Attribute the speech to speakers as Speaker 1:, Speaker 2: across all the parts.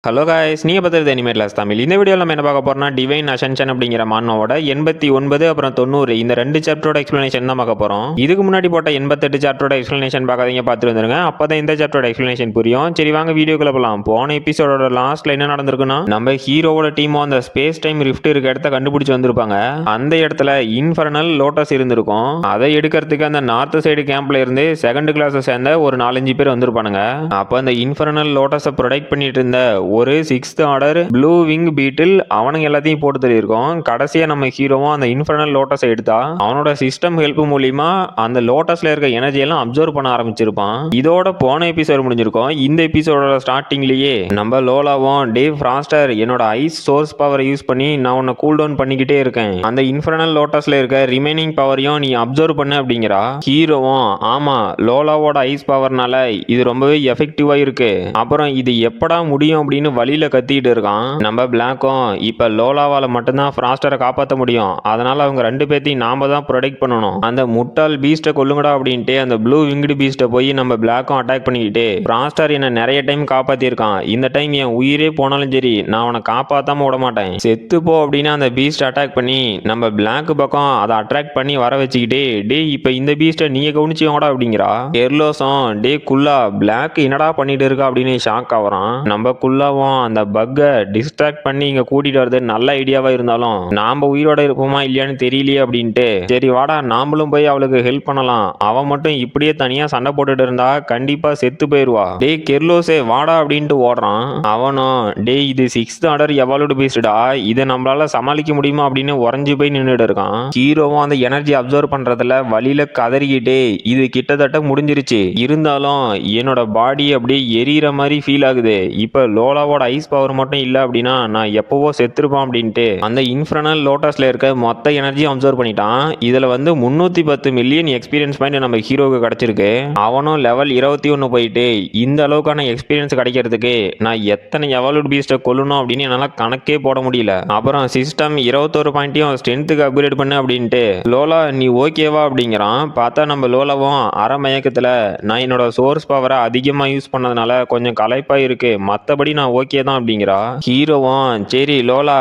Speaker 1: Hello guys, நீங்கள் பார்த்துருது animate loss Tamil. இந்த வீடியோவில் நம்ம என்ன பார்க்க போகிறோம்னா டிவைன் அசென்ஷன் அப்படிங்கிற மானோட 89 அப்புறம் 90 இந்த ரெண்டு சாப்டரோட எக்ஸ்ப்ளனேஷன் தான் பார்க்க போகிறோம். இதுக்கு முன்னாடி போட்ட 88 சாப்டரோட எக்ஸ்ப்ளனேஷன் பார்க்காதீங்க, பார்த்துட்டு வந்துருங்க. அப்போ தான் இந்த சாப்டரோட எக்ஸ்ப்ளனேஷன் புரியும். சரி வாங்க வீடியோக்குள்ள போகலாம். போன எபிசோடோட லாஸ்ட்ல என்ன நடந்திருக்குன்னா, நம்ம ஹீரோவோட டீமோ அந்த ஸ்பேஸ் டைம் ரிஃப்ட் இருக்க இடத்த கண்டுபிடிச்சு வந்திருப்பாங்க. அந்த இடத்துல இன்ஃபர்னல் லோட்டஸ் இருந்திருக்கும். அதை எடுக்கிறதுக்கு அந்த நார்த் சைடு கேம்ப்ல இருந்து செகண்ட் கிளாஸ் சேர்ந்த ஒரு 4-5 பேர் வந்திருப்பானுங்க. அப்போ அந்த இன்ஃபர்னல் லோட்டஸை ப்ரொடெக்ட் பண்ணிட்டு இருந்த ஒரு 6th ஆர்டர் ப்ளூ விங் பீட்டில் அவனுங்க எல்லாத்தையும் போட்டு தள்ளியிருக்கோம். கடைசியா நம்ம ஹீரோவும் அந்த இன்ஃபர்னல் லோட்டஸை எடுத்தா அவனோட சிஸ்டம் ஹெல்ப் மூலியமா அந்த லோட்டஸ்ல இருக்க எனர்ஜி எல்லாம் அப்சர்வ் பண்ண ஆரம்பிச்சிருப்பான். இதோட போன எபிசோட் முடிஞ்சிருக்கும். இந்த எபிசோடோட ஸ்டார்டிங்லயே நம்ம லோலாவும் டேவ் ஃப்ராஸ்டர் என்னோட ஐஸ் சோர்ஸ் பவரை யூஸ் பண்ணி நான் உன்னை கூல் டவுன் பண்ணிக்கிட்டே இருக்கேன், அந்த இன்ஃபர்னல் லோட்டஸ்ல இருக்க ரிமைனிங் பவரையும் நீ அப்சர்வ் பண்ண அப்படிங்கிறா. ஹீரோவும் ஆமா, லோலாவோட ஐஸ் பவர்னால இது ரொம்பவே எஃபெக்டிவா இருக்கு, அப்புறம் இது எப்படா முடியும் அப்படின்னு வழியில கத்திட்டு இருக்கான். நம்ம பிளாக்கும் இப்ப லோலாவால மட்டும்தான் ஃப்ராஸ்டரை காப்பாற்ற முடியும், அதனால அவங்க ரெண்டு பேர்த்தையும் நாம தான் ப்ரொடெக்ட் பண்ணணும், அந்த முட்டாள் பீஸ்ட்டை கொல்லுங்கடா அப்படின்ட்டு அந்த ப்ளூ விங்டு பீஸ்ட்டை போய் நம்ம பிளாக்கும் அட்டாக் பண்ணிக்கிட்டு ஃப்ராஸ்டர் என்ன நிறைய டைம் காப்பாத்திருக்கான், இந்த டைம் என் உயிரே போனாலும் சரி நான் அவனை காப்பாத்தாம விட மாட்டேன், செத்து போ அப்படின்னு அந்த பீஸ்ட் அட்டாக் பண்ணி நம்ம பிளாக் பக்கம் அதை அட்ராக்ட் பண்ணி வர வச்சுக்கிட்டே டே இப்ப இந்த பீஸ்ட்டை நீங்க கவனிச்சியோட அப்படிங்கிறா. கெர்லோஸும் டே குல்லா பிளாக் என்னடா பண்ணிட்டு இருக்கா அப்படின்னு ஷாக் ஆகுறான். நம்ம குல்லாவும் அந்த பக்கை டிஸ்ட்ராக்ட் பண்ணி இங்க கூட்டிட்டு வரது நல்ல ஐடியாவா இருந்தாலும் நாம உயிரோட இருப்போமா இல்லையான்னு தெரியலையே அப்படின்ட்டு சரி வாடா நாமளும் போய் அவளுக்கு ஹெல்ப் பண்ணலாம், அவன் மட்டும் இப்படியே தனியா சண்டை போட்டுட்டு இருந்தா கண்டிப்பா செத்து போயிருவா, டே கெர்லோஸே வாடா அப்படின்ட்டு ஓடுறான். அவனும் டே இது 6th ஆர்டர் எவால்வ்டு பீஸ்டா, இதை நம்மளால சமாளிக்க முடியுமா அப்படின்னு உறைஞ்சு போய் நின்றுட்டு இருக்கான். ஹீரோவும் அந்த எனர்ஜி அப்சர்வ் பண்றதுல வழியில கதறிக்கிட்டே இது கிட்டத்தட்ட முடிஞ்சிருச்சு, இருந்தாலும் என்னோட பாடி அப்படியே எரியற மாதிரி ஃபீல் ஆகுது, இப்ப லோலாவோட ஐஸ் பவர் மட்டும் இல்ல அப்படின்னா நான் எப்பவோ செத்துருப்பான் அப்படின்ட்டு அந்த இன்ஃபர்னல் லோட்டஸ்ல இருக்க மொத்த எனர்ஜியும் அப்சர்வ் பண்ணிட்டான். இதுல 310 மில்லியன் எக்ஸ்பீரியன்ஸ் பாயிண்ட் நம்ம ஹீரோவுக்கு கிடைச்சிருக்கு. அவனும் லெவல் 21 போயிட்டு இந்த அளவுக்கான எக்ஸ்பீரியன்ஸ் கிடைக்கிறதுக்கு நான் எத்தனை எவால்வ்டு பீஸ்ட்டை கொல்லணும் அப்படின்னு என்னால கணக்கே போட முடியல. அப்புறம் சிஸ்டம் 21 பாயிண்ட்டையும் ஸ்ட்ரென்த்துக்கு அப்கிரேட் பண்ணு அப்படின்ட்டு லோலா நீ ஓகேவா அப்படிங்கிறான். பார்த்தா நம்ம லோலாவும் அரை மயக்கத்துல நான் என்னோட சோர்ஸ் பவரை அதிகமா யூஸ் பண்ணதுனால கொஞ்சம் களைப்பா இருக்கு, மற்றபடி நான் ஓகே தான் அப்படிங்கிறா. ஹீரோவும் சரி லோலா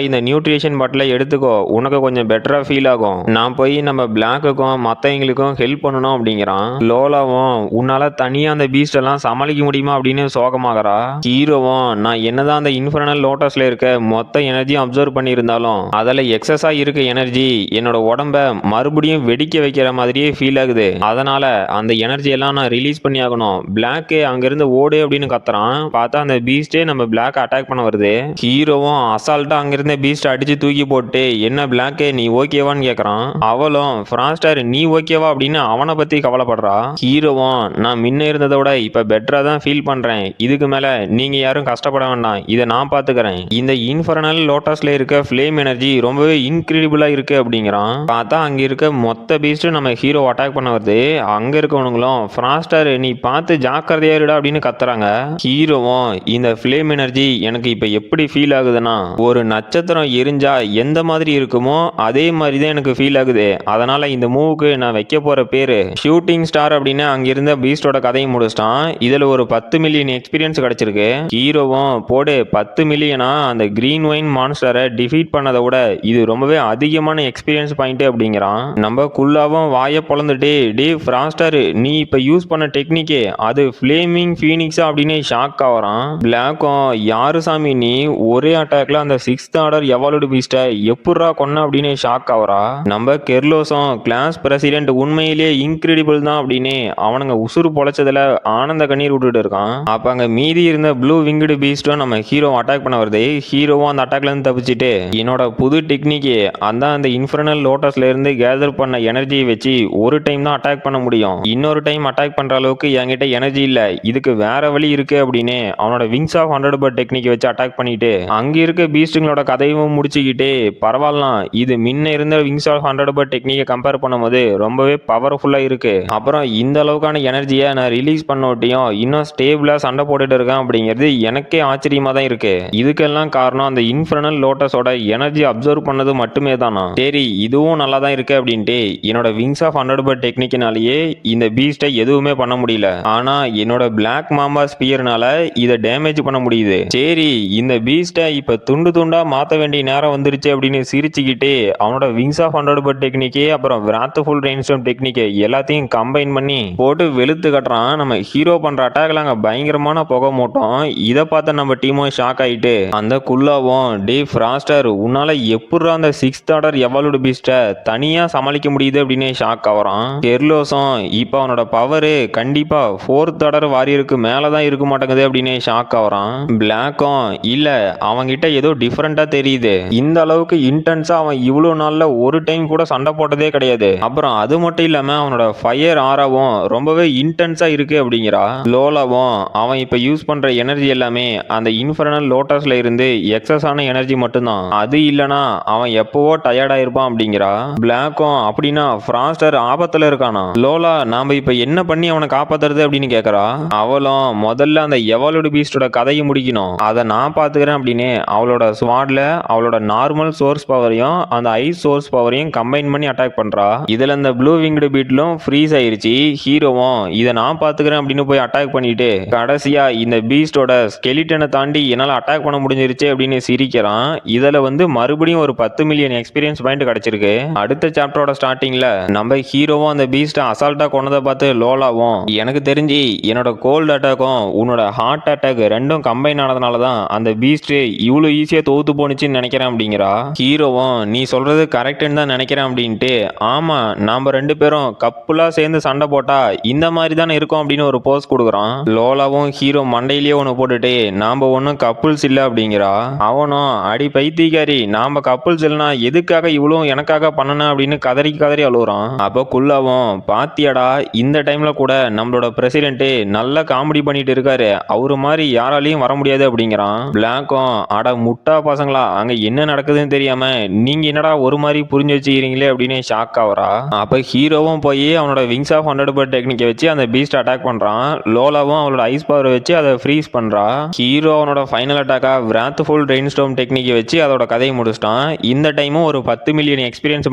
Speaker 1: இந்த நியூட்ரிஷன் பாட்டிலை எடுத்துக்கோ, உனக்கு கொஞ்சம் பெட்டரா ஃபீல் ஆகும், நான் போய் நம்ம பிளாக்குக்கும் மற்றவங்களுக்கும் ஹெல்ப் பண்ணணும் அப்படிங்கிறான். லோலாவும் உன்னால தனியா அந்த பீஸ்ட் எல்லாம் சமாளிக்க முடியுமா அப்படின்னு சோகமாகறா. ஹீரோவும் நான் என்னதான் அந்த இன்ஃபர்னல் லோட்டஸ்ல இருக்க மொத்த எனர்ஜியும் அப்சர்வ் பண்ணியிருந்தாலும் அதில் எக்ஸஸா இருக்க எனர்ஜி என்னோட உடம்ப மறுபடியும் வெடிக்க வைக்கிற மாதிரியே ஃபீல் ஆகுது, அதனால அந்த எனர்ஜி எல்லாம் நான் ரிலீஸ் பண்ணி ஆகணும், பிளாக்கு அங்கிருந்து ஓடு அப்படின்னு கத்துறான். பார்த்தா அந்த பீஸ்டே நம்ம பிளாக் அட்டாக் பண்ண வருது. ஹீரோவும் அசால்ட்டா அங்கிருந்த பீஸ்ட் அடிச்சு தூக்கி போட்டு என்ன பிளாக்கே நீ ஓகேவான்னு கேக்குறான். அவளும் ஃப்ராஸ்டர் நீ ஓகேவா அப்படின்னு அவனை பத்தி கவலைப்படுறா. ஹீரோவும் நான் முன்ன இருந்ததை விட இப்ப பெட்டரா தான் ஃபீல் பண்றேன், இதுக்கு மேல நீங்க யாரும் கஷ்டப்பட வேண்டாம், இதை நான் பாத்துக்கிறேன், இந்த இன்ஃபர்னல் லோட்டஸ்ல இருக்க ஃப்ளேம் எனர்ஜி ரொம்பவே இன்கிரெடிபிளா இருக்கு அப்படிங்கிறான். பார்த்தா அங்க இருக்க மொத்த பீஸ்ட் நம்ம ஹீரோ அட்டாக் பண்ண வருது. அங்க இருக்கவனுங்களும் ஃப்ராஸ்டர் நீ பார்த்து ஜாக்கிரதையா இருடா அப்படின்னு கத்துறாங்க. ஹீரோவும் இந்த ஃப்ளேம் எனர்ஜி எனக்கு இப்ப எப்படி ஃபீல் ஆகுதுன்னா ஒரு நட்சத்திரம் எரிஞ்சா எந்த மாதிரி இருக்குமோ அதே மாதிரி தான் எனக்கு ஃபீல் ஆகுது, அதனால இந்த மூவுக்கு நான் வைக்க போற பேரு ஷூட்டிங் ஸ்டார் அப்படின்னு அங்கிருந்த பீஸ்டோட கதையை முடிச்சிட்டான். இதுல ஒரு 10 மில்லியன் எக்ஸ்பீரியன்ஸ் கிடைச்சிருக்கு. ஹீரோவும் போடு 10 மில்லியனா அந்த கிரீன் வைன் மான்ஸ்டரை டிஃபீட் பண்ணதை விட இது ரொம்பவே அதிகமான எக்ஸ்பீரியன்ஸ் பாயிண்ட் அப்படிங்கிறான். நம்ம குல்லாவும் வாயை பொழந்துட்டு டே ஃப்ராஸ்டர் நீ இப்ப யூஸ் பண்ண டெக்னிக்கே அது ஃப்ளேமிங் ஃபீனிக்ஸா அப்படின்னு ஷாக் ஆகிறான். பிளாக்கும் யாரு சாமி நீ ஒரே அட்டாக்ல அந்த 6th ஆர்டர் எவால்வ்டு பீஸ்ட்டை எப்படா கொன்ன அப்படின்னு ஷாக் ஆகுறா. நம்ம கெர்லோஸும் கிளாஸ் பிரசிடென்ட் உண்மையிலேயே இன்கிரெடிபிள் தான் அப்படின்னு அவனுங்க உசுறு பொழைச்சதுல ஆனந்த கண்ணீர் விட்டுட்டு இருக்கான். அப்ப அங்க மீதி இருந்த ப்ளூ விங்டு பீஸ்டும் நம்ம ஹீரோ அட்டாக் பண்ண வருது. ஹீரோவும் அந்த அட்டாக்ல இருந்து தப்பிச்சுட்டு என்னோட புது டெக்னிக்கே அந்த இன்ஃபர்னல் லோட்டஸ்ல இருந்து கேதர் பண்ண எனர்ஜியை வச்சு ஒரு டைம் தான் அட்டாக் பண்ண முடியும், இன்னொரு டைம் அட்டாக் பண்ற அளவுக்கு என்கிட்ட எனர்ஜி இல்ல, இதுக்கு வேற வழி இருக்கு அப்படின்னு அவனோட விங்ஸ் ஆஃப் 100 பர்ட் டெக்னிக் வச்சு அட்டாக் பண்ணிட்டு அங்க இருக்க பீஸ்டுங்களோட கதையும் முடிச்சுக்கிட்டே பரவாயில்லாம் இது முன்ன இருந்த விங்ஸ் ஆஃப் 100 பர்ட் டெக்னிக்கை கம்பேர் பண்ணும்போது ரொம்பவே பவர்ஃபுல்லா இருக்கு, அப்புறம் இந்த அளவுக்கான எனர்ஜியை நான் ரிலீஸ் பண்ணோட்டியும் இன்னும் ஸ்டேபிளா சண்டை போட்டுட்டு இருக்கேன் அப்படிங்கிறது எனக்கே ஆச்சரியமா தான் இருக்கு, இதுக்கெல்லாம் காரணம் அந்த இன்ஃபர்னல் லோட்டஸோட எனர்ஜி அப்சர்வ் பண்ணது மட்டுமே தானா, சரி இதுவும் நல்லா தான் இருக்கு அப்படின்ட்டு என்னோட விங்ஸ் ஆஃப் 100 பர்ட் டெக்னிக்கினாலேயே இந்த பீஸ்டை எதுவுமே பண்ண முடியல, ஆனா என்னோட பிளாக் மாம்பா ஸ்பியர்னால இதை டேமேஜ் சேஞ்ச் பண்ண முடியுது. சரி இந்த பீஸ்ட இப்ப துண்டு துண்டா மாத்த வேண்டிய நேரம் வந்துருச்சு அப்படின்னு சிரிச்சுக்கிட்டு அவனோட விங்ஸ் ஆஃப் அண்டர்பர்ட் டெக்னிக்கே அப்புறம் விராத்ஃபுல் ரெயின்ஸ்டார்ம் டெக்னிக் எல்லாத்தையும் கம்பைன் பண்ணி போட்டு வெளுத்து கட்டுறான். நம்ம ஹீரோ பண்ற அட்டாக்ல அங்க பயங்கரமான புகை மூட்டம். இதை பார்த்த நம்ம டீமும் ஷாக் ஆயிட்டு அந்த குல்லாவும் டே ஃப்ராஸ்டர் உன்னால எப்படிரா அந்த 6th ஆர்டர் எவால்வ்டு பீஸ்ட தனியா சமாளிக்க முடியுது அப்படின்னு ஷாக் ஆவறான். கெர்லோஸும் இப்ப அவனோட பவர் கண்டிப்பா 4th ஆர்டர் வாரியருக்கு மேலதான் இருக்க மாட்டேங்குது அப்படின்னு ஷாக் ஆவறான். பிளாக்கும் இல்ல அவன்கிட்ட ஏதோ டிஃபரெண்டா தெரியுது, இந்த அளவுக்கு இன்டென்ஸா அவன் இவ்வளவு நாள்ல ஒரு டைம் கூட சண்டை போட்டதே கிடையாது, அப்புறம் அது மட்டும் இல்லாம அவனோட ஃபயர் ஆராவும் ரொம்பவே இன்டென்ஸா இருக்கு அப்படிங்கிறா. லோலாவும் அவன் இப்ப யூஸ் பண்ற எனர்ஜி எல்லாமே அந்த இன்ஃபர்னல் லோட்டஸ்ல இருந்து எக்ஸஸ் ஆன எனர்ஜி மட்டும்தான், அது இல்லனா அவன் எப்பவோ டயர்டா இருப்பான் அப்படிங்கிறா. பிளாக்கும் அப்படின்னா ஃப்ராஸ்டர் ஆபத்துல இருக்கானா? லோலா நாம இப்ப என்ன பண்ணி அவனை காப்பாத்துறது அப்படின்னு கேக்குறா. அவளும் முதல்ல அந்த எவால்வ்டு பீஸ்டோட கதையை முடிக்கணும், அதை நான் பாத்துக்கிறேன் அப்படின்னு அவளோட ஸ்வாட்ல அவளோட நார்மல் சோர்ஸ் பவரையும் அந்த ஐஸ் சோர்ஸ் பவரையும் கம்பைன் பண்ணி அட்டாக் பண்றா. இதுல இந்த ப்ளூ விங்டு பீட்லும் ஃப்ரீஸ் ஆயிருச்சு. ஹீரோவும் இதை நான் பாத்துக்கிறேன் அப்படின்னு போய் அட்டாக் பண்ணிட்டு கடைசியா இந்த பீஸ்டோட ஸ்கெலிட்டனை தாண்டி என்னால அட்டாக் பண்ண முடிஞ்சிருச்சு அப்படின்னு சிரிக்கிறான். இதுல வந்து மறுபடியும் ஒரு 10 மில்லியன் எக்ஸ்பீரியன்ஸ் பாயிண்ட் கிடைச்சிருக்கு. அடுத்த சாப்டரோட ஸ்டார்டிங்ல நம்ம ஹீரோவும் அந்த பீஸ்ட அசால்ட்டா கொண்டதை பார்த்து லோலாவும் எனக்கு தெரிஞ்சு என்னோட கோல்டு அட்டாக்கும் உன்னோட ஹார்ட் அட்டாக் ரெண்டும் கம்பைன் ஆனதுனால தான் அந்த பீஸ்ட் இவ்வளவு ஈஸியா தோத்து போனுச்சுன்னு நினைக்கிறேன் அப்படிங்கிறா. ஹீரோவும் நீ சொல்றது கரெக்ட்னு தான் நினைக்கிறேன் அப்படின்ட்டு ஆமா நாம ரெண்டு பேரும் கப்புலா சேர்ந்து சண்டை போட்டா இந்த மாதிரி தானே இருக்கும் அப்படின்னு ஒரு போஸ் கொடுக்குறான். லோலாவும் ஹீரோ மண்டையிலேயே ஒன்று போட்டுட்டு நாம ஒன்றும் கப்புள்ஸ் இல்லை அப்படிங்கிறா. அவனும் அடி பைத்தியக்காரி நாம கப்புள்ஸ் இல்லைனா எதுக்காக இவ்வளவு எனக்காக பண்ணணும் அப்படின்னு கதறி கதறி அழுகுறான். அப்போ குல்லாவும் பாத்தியாடா இந்த டைம்ல கூட நம்மளோட பிரசிடென்ட் நல்லா காமெடி பண்ணிட்டு இருக்காரு, அவரு மாதிரி யாராலையும் வர முடியாது அப்படிங்கிறான். பிளாக்கும் அட முட்டா பசங்களா அங்க என்ன நடக்குதுன்னு தெரியாம நீங்க என்னடா ஒரு மாதிரி புரிஞ்சு வச்சுக்கிறீங்களே அப்படின்னு ஷாக் ஆவறா. அப்ப ஹீரோவும் போய் அவனோட விங்ஸ் ஆஃப் அண்டர்பர்ட் டெக்னிக்கை வச்சு அந்த பீஸ்ட் அட்டாக் பண்றான். லோலாவும் அவளோட ஐஸ் பவர் வச்சு அதை ஃப்ரீஸ் பண்றா. ஹீரோ அவனோட ஃபைனல் அட்டாக்கா விராத்ஃபுல் ரெயின்ஸ்டார்ம் டெக்னிக்கை வச்சு அதோட கதையை முடிச்சிட்டான். இந்த டைமும் ஒரு 10 மில்லியன் எக்ஸ்பீரியன்ஸ்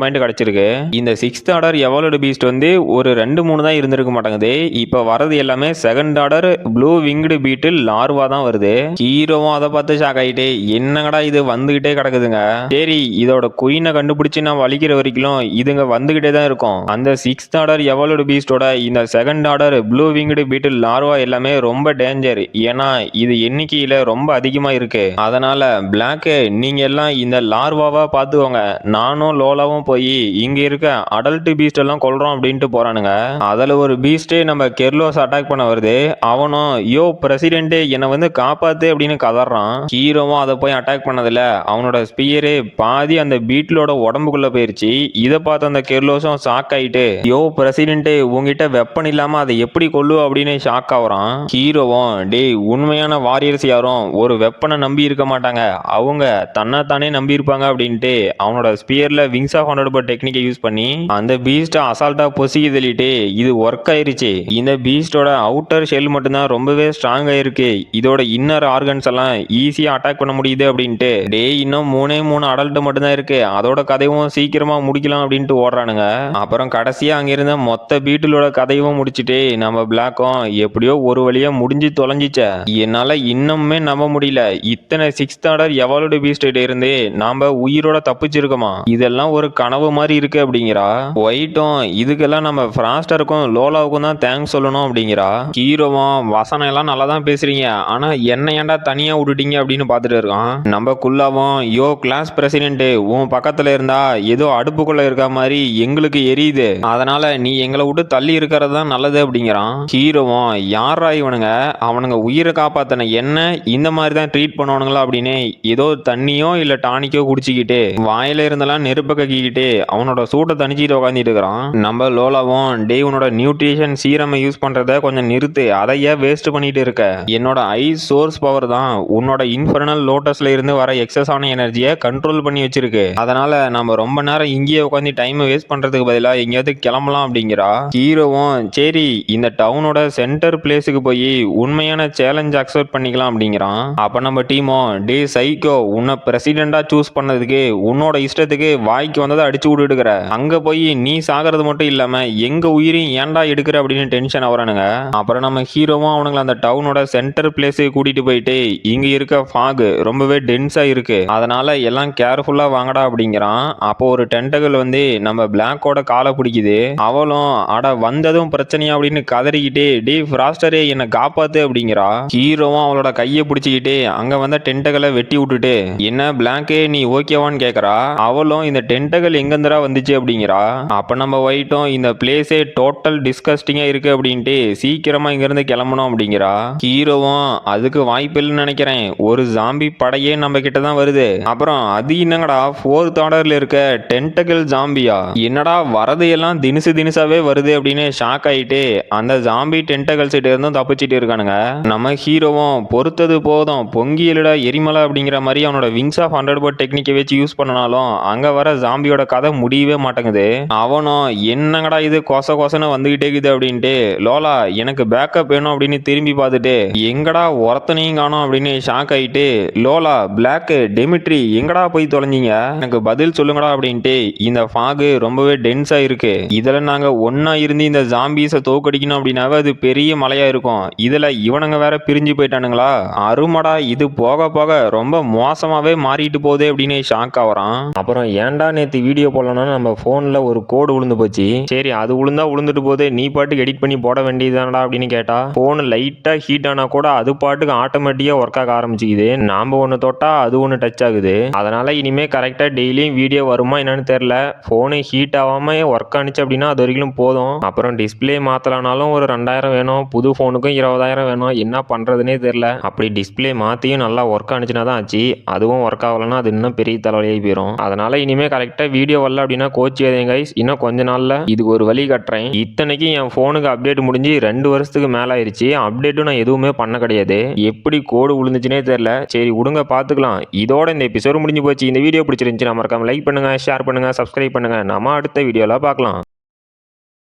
Speaker 1: பாயிண்ட் கிடைச்சிருக்கு. இந்த 6th ஆர்டர் எவால்வ்டு பீஸ்ட் வந்து ஒரு 2-3 தான் இருந்திருக்க மாட்டேங்குது, இப்ப வரது எல்லாமே 2nd ஆர்டர் ப்ளூ விங்டு பீட்டில் லார்வா தான் வருது. ஹீரோவும் அதை பார்த்து ஷாக் ஆயிட்டு என்னங்கடா இது வந்துகிட்டே கிடக்குதுங்க, சரி இதோட குயினை கண்டுபிடிச்சு நான் வலிக்கிற வரைக்கும் இதுங்க வந்துகிட்டே தான் இருக்கும். அந்த 6th ஆர்டர் எவால்வ்டு பீஸ்டோட இந்த 2nd ஆர்டர் ப்ளூ விங்டு பீட்டில் லார்வா எல்லாமே ரொம்ப டேஞ்சர், ஏன்னா இது எண்ணிக்கையில ரொம்ப அதிகமா இருக்கு. அதனால பிளாக் நீங்க எல்லாம் இந்த லார்வாவா பாத்துக்கோங்க, நானும் லோலாவும் போய் இங்க இருக்க அடல்ட் பீஸ்ட் எல்லாம் கொல்றோம் அப்படின்ட்டு போறானுங்க. அதுல ஒரு பீஸ்ட் நம்ம கெர்லோஸ் அட்டாக் பண்ண வருது. அவனும் யோ பிரசிடென்ட் என்னை வந்து காப்பாத்து அப்படின்னு கதறான். ஹீரோவும் அதை போய் அட்டாக் பண்ணதுல அவனோட ஸ்பியரு பாதி அந்த பீட்லோட உடம்புக்குள்ள போயிருச்சு. இதை பார்த்து அந்த கெர்லோஸும் ஷாக் ஆயிட்டு யோ பிரசிடென்ட் உங்ககிட்ட வெப்பன் இல்லாம அதை எப்படி கொல்லு அப்படின்னு ஷாக் ஆகுறான். ஹீரோவும் டேய் உண்மையான வாரியர்ஸ் யாரும் ஒரு வெப்பனை நம்பி இருக்க மாட்டாங்க, அவங்க தன்னைத்தானே நம்பி இருப்பாங்க அப்படின்ட்டு அவனோட ஸ்பியர்ல விங்ஸ் ஆஃப் அண்டர்பர்ட் டெக்னிக்கை யூஸ் பண்ணி அந்த பீஸ்ட அசால்ட்டா பொசுக்கி தள்ளிட்டு இது ஒர்க் ஆயிருச்சு. இந்த பீஸ்டோட அவுட்டர் ஷெல் மட்டும்தான் ரொம்பவே ஸ்ட்ராங்கா இருக்கு, இதோட இன்னர் ஆர்கன்ஸ் எல்லாம் ஈஸியா அட்டாக் பண்ண முடியுது அப்படின்ட்டு டேய் இன்னும் 3 அடல்ட் மட்டும்தான் இருக்கு, அதோட கதையும் சீக்கிரமா முடிக்கலாம் அப்படின்ட்டு ஓடுறானுங்க. அப்புறம் கடைசியா அங்கிருந்த மொத்த பீட்டிலோட கதையும் முடிச்சுட்டு நம்ம பிளாக்கும் எப்படியோ ஒரு வழியா முடிஞ்சு தொலைஞ்சிச்ச, என்னால இன்னுமே நம்ப முடியல இத்தனை 6th ஆர்டர் எவால்வ்டு பீஸ்ட் இருந்து நாம உயிரோட தப்பிச்சிருக்கோமா, இதெல்லாம் ஒரு கனவு மாதிரி இருக்கு அப்படிங்கிறா. ஒயிட்டும் இதுக்கெல்லாம் நம்ம ஃப்ராஸ்டருக்கும் லோலாவுக்கும் தான் தேங்க்ஸ் சொல்லணும் அப்படிங்கிறா. ஹீரோவும் வசனம் எல்லாம் நல்லா தான் பேசுறீங்க, ஆனா என்ன ஏன்டா தனியா விட்டுட்டீங்க அப்படின்னு பார்த்துட்டு இருக்கான். நம்ம குல்லாவும் யோ கிளாஸ் பிரசிடென்ட் உன் பக்கத்துல இருந்தா ஏதோ அடுப்புக்குள்ள இருக்க மாதிரி எங்களுக்கு எரியுது, அதனால நீ எங்களை விட்டு தள்ளி இருக்கிறது தான் நல்லது அப்படிங்கிறான். ஹீரோவும் யாரா இவனுங்க, அவனுங்க உயிரை காப்பாத்தின என்ன இந்த மாதிரி தான் ட்ரீட் பண்ணுவானுங்களா அப்படின்னு ஏதோ தண்ணியோ இல்ல டானிக்கோ குடிச்சிக்கிட்டு வாயில இருந்தெல்லாம் நெருப்ப கக்கிக்கிட்டு அவனோட சூட்டை தணிச்சிட்டு உட்காந்துட்டு இருக்கிறான். நம்ம லோலாவும் டே உன்னோட நியூட்ரிஷன் சீரம் யூஸ் பண்றத கொஞ்சம் நிறுத்து, அதை ஏன் வேஸ்ட் பண்ணிட்டு இருக்க, என்னோட ஐஸ் சோர்ஸ் பவர் தான் உன்னோட இன்ஃபர்னல் லோட்டஸ்ல இருந்து வர எக்ஸஸ் ஆன எனர்ஜியை கண்ட்ரோல் பண்ணி வச்சிருக்கு, அதனால நம்ம ரொம்ப நேரம் இங்கேயே உட்காந்து டைம் வேஸ்ட் பண்றதுக்கு பதிலா எங்கேயாவது கிளம்பலாம் அப்படிங்கிறா. ஹீரோவும் சரி இந்த டவுனோட சென்டர் பிளேஸுக்கு போய் உண்மையான சேலஞ்ச் அக்செப்ட் பண்ணிக்கலாம் அப்படிங்கிறான். அப்ப நம்ம டீமோ டே சைக்கோ உன்னை பிரசிடென்டா சூஸ் பண்ணதுக்கு உன்னோட இஷ்டத்துக்கு வாய்க்கு வந்ததை அடிச்சு விட்டுடுக்கிற, அங்க போய் நீ சாகிறது மட்டும் இல்லாம எங்க உயிரையும் ஏன்டா எடுக்கிற அப்படின்னு டென்ஷன் ஆகுறானுங்க. அப்புறம் நம்ம ஹீரோவும் அவனுங்களை அந்த டவுனோட சென்டர் பிளேஸ் பிளேஸுக்கு கூட்டிட்டு போயிட்டு இங்க இருக்க ஃபாக் ரொம்பவே டென்ஸா இருக்கு, அதனால எல்லாம் கேர்ஃபுல்லா வாங்கடா அப்படிங்கிறான். அப்போ ஒரு டென்டகல் வந்து நம்ம பிளாக்கோட காலை பிடிக்குது. அவளும் அட வந்ததும் பிரச்சனையா அப்படின்னு கதறிக்கிட்டே டே ஃப்ராஸ்டரே என்னை காப்பாத்து அப்படிங்கிறா. ஹீரோவும் அவளோட கையை பிடிச்சிக்கிட்டு அங்க வந்த டென்டகலை வெட்டி விட்டுட்டு என்ன பிளாக்கே நீ ஓகேவான்னு கேக்குறா. அவளும் இந்த டென்டகல் எங்கேருந்துடா வந்துச்சு அப்படிங்கிறா. அப்ப நம்ம ஒயிட்டும் இந்த பிளேஸே டோட்டல் டிஸ்கஸ்டிங்கா இருக்கு அப்படின்ட்டு சீக்கிரமா இங்க இருந்து கிளம்பணும் அப்படிங்கிறா. ஹீரோவும் அதுக்கு வாய்ப்பில்லைன்னு நினைக்கிறேன், ஒரு ஜாம்பி படையே நம்ம கிட்ட தான் வருது. அப்புறம் அது என்னங்கடா ஃபோர்த் ஆர்டர்ல இருக்க டென்டகல் ஜாம்பியா, என்னடா வரது எல்லாம் தினுசு தினுசாவே வருது அப்படின்னு ஷாக் ஆயிட்டு அந்த ஜாம்பி டென்டகல்ஸ் கிட்ட இருந்தும் தப்பிச்சிட்டு இருக்கானுங்க. நம்ம ஹீரோவும் பொறுத்தது போதும் பொங்கி எழுடா எரிமலை அப்படிங்கிற மாதிரி அவனோட விங்ஸ் ஆஃப் 100 டெக்னிக்கை வச்சு யூஸ் பண்ணனாலும் அங்க வர ஜாம்பியோட கதை முடியவே மாட்டேங்குது. அவனும் என்னங்கடா இது கொச கொசன்னு வந்துகிட்டே இருக்குது அப்படின்ட்டு லோலா எனக்கு பேக்கப் வேணும் அப்படின்னு திரும்பி பார்த்துட்டு எங்கடா ஒருத்தனையும் காணோம் அப்படின்னு ஷாக் ஆயிட்டு லோலா பிளாக் டெமிட்ரி எங்கடா போய் தொலைஞ்சிங்க எனக்கு பதில் சொல்லுங்கடா அப்படின்ட்டு இந்த ஃபாகு ரொம்பவே டென்ஸா இருக்கு, இதுல நாங்க ஒன்னா இருந்து இந்த ஜாம்பீஸை தோக்கடிக்கணும் அப்படின்னாவே அது பெரிய மலையா இருக்கும், இதுல இவனுங்க வேற பிரிஞ்சு போயிட்டானுங்களா, அருமடா இது போக போக ரொம்ப மோசமாவே மாறிட்டு போகுது அப்படின்னு ஷாக் ஆகுறான். அப்புறம் ஏன்டா நேற்று வீடியோ போடலன்னா நம்ம ஃபோனில் ஒரு கோடு விழுந்து போச்சு, சரி அது விழுந்தா விழுந்துட்டு போதே நீ பாட்டுக்கு எடிட் பண்ணி போட வேண்டியதானடா அப்படின்னு கேட்டா ஃபோனு லைட்டாக ஹீட் ஆனால் கூட அது பாட்டுக்கு ஆட்டோமேட்டிக்காக ஒர்க் ஆக ஆரம்பிச்சிக்குது, நாம் ஒன்று தொட்டா அது ஒன்று டச் ஆகுது, அதனால இனிமே கரெக்டாக டெய்லியும் வீடியோ வருமா என்னன்னு தெரில, ஃபோனு ஹீட் ஆகாமல் ஒர்க் ஆனிச்சு அப்படின்னா அது வரைக்கும் போதும். அப்புறம் டிஸ்பிளே மாற்றலானாலும் ஒரு 2000 வேணும், புது ஃபோனுக்கும் 20,000 வேணும், என்ன பண்ணுறதுனே தெரில. அப்படி டிஸ்பிளே மாற்றியும் நல்லா ஒர்க் ஆனிச்சுன்னா தான் ஆச்சு, அதுவும் ஒர்க் ஆகலைன்னா அது இன்னும் பெரிய தலைவலியாகி போயிடும். அதனால இனிமேல் கரெக்டாக வீடியோ வரல அப்படின்னா கோச்சியாதீங்க கைஸ், இன்னும் கொஞ்ச நாளில் இதுக்கு ஒரு வழி கட்டுறேன். இத்தனைக்கும் என் ஃபோனுக்கு அப்டேட் முடிஞ்சு 2 வருஷத்துக்கு மேலே ஆயிடுச்சு, அப்டேட்டும் நான் எதுவுமே பண்ண கிடையாது, எப்படி கோடு விழுந்துச்சுனே தெரில, சரி விடுங்க பார்த்துக்கலாம். இதோட இந்த எபிசோடு முடிஞ்சு போச்சு. இந்த வீடியோ பிடிச்சிருந்துச்சு, மறக்காம லைக் பண்ணுங்க, ஷேர் பண்ணுங்க, சப்ஸ்கிரைப் பண்ணுங்க. நம்ம அடுத்த வீடியோவில் பார்க்கலாம்.